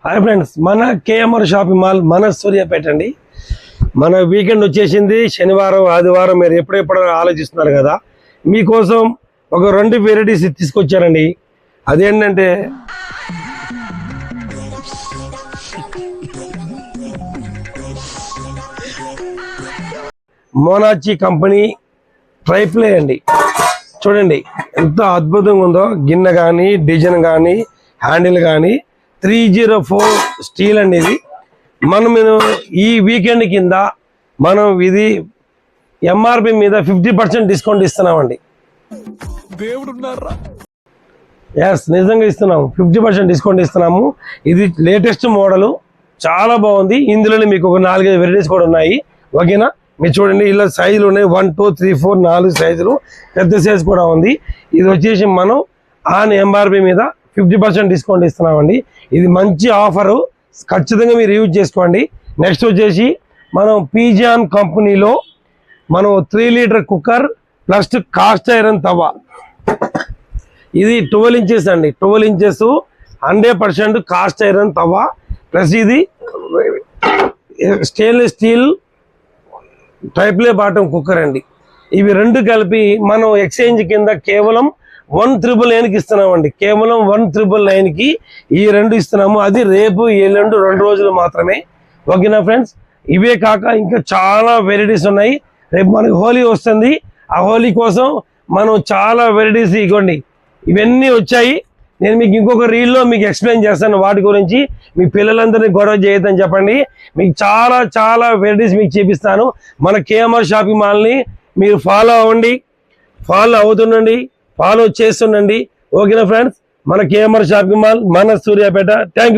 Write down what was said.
Hi friends, మన KMR shopping mall మన సూర్యాపేట అండి. మన వీకెండ్ వచ్చేసింది. శనివారం ఆదివారం మీరు ఎప్పుడెప్పుడు ఆలోచిస్తున్నారు కదా, మీకోసం ఒక 2 వెరైటీస్ తీసుకొచ్చారండి. అదేంటంటే మోనాచి కంపెనీ ట్రైప్లే అండి. చూడండి ఎంత అద్భుతంగా ఉందో. గిన్నె కానీ, డిజైన్ కానీ, హ్యాండిల్ కానీ 304 స్టీల్ అండి. ఇది మనం ఈ వీకెండ్ కింద మనం ఇది ఎంఆర్పి మీద 50% డిస్కౌంట్ ఇస్తున్నామండి. ఎస్, నిజంగా ఇస్తున్నాము. 50% డిస్కౌంట్ ఇస్తున్నాము. ఇది లేటెస్ట్ మోడల్, చాలా బాగుంది. ఇందులోనే మీకు ఒక 4-5 వెరైటీస్ కూడా ఉన్నాయి. ఓకేనా, మీరు చూడండి ఇలా సైజులు ఉన్నాయి. 1 2 3 4 4 సైజులు, పెద్ద సైజు కూడా ఉంది. ఇది వచ్చేసి మనం ఆన్ ఎంఆర్పి మీద 50% డిస్కౌంట్ ఇస్తున్నామండి. ఇది మంచి ఆఫరు, ఖచ్చితంగా మీరు యూజ్ చేసుకోండి. నెక్స్ట్ వచ్చేసి మనం పీజియాన్ కంపెనీలో మనం 3 litre cooker plus cast iron tawa. ఇది 12 ఇంచెస్ అండి. 12 inches 100% cast iron tawa, plus ఇది stainless steel triply bottom cooker అండి. ఇవి 2 కలిపి మనం ఎక్స్చేంజ్ కింద కేవలం 1,999కి ఇస్తున్నామండి. కేవలం 1,999కి ఈ 2 ఇస్తున్నాము. అది రేపు ఎల్లుండి 2 రోజులు మాత్రమే. ఓకేనా ఫ్రెండ్స్, ఇవే కాక ఇంకా చాలా వెరైటీస్ ఉన్నాయి. రేపు మనకి హోలీ వస్తుంది. ఆ హోలీ కోసం మనం చాలా వెరైటీస్ ఇవ్వండి. ఇవన్నీ వచ్చాయి. నేను మీకు ఇంకొక రీల్లో మీకు ఎక్స్ప్లెయిన్ చేస్తాను వాటి గురించి. మీ పిల్లలందరినీ గొడవ చేయొద్దని చెప్పండి. మీకు చాలా చాలా వెరైటీస్ మీకు చూపిస్తాను. మన కేఎంఆర్ షాపింగ్ మాల్ని మీరు ఫాలో అవ్వండి, ఫాలో అవుతుండండి, ఫాలో చేస్తుండండి. ఓకేనా ఫ్రెండ్స్, మన కేఎంఆర్ షాపింగ్ మాల్ మన సూర్యాపేట. Thank you.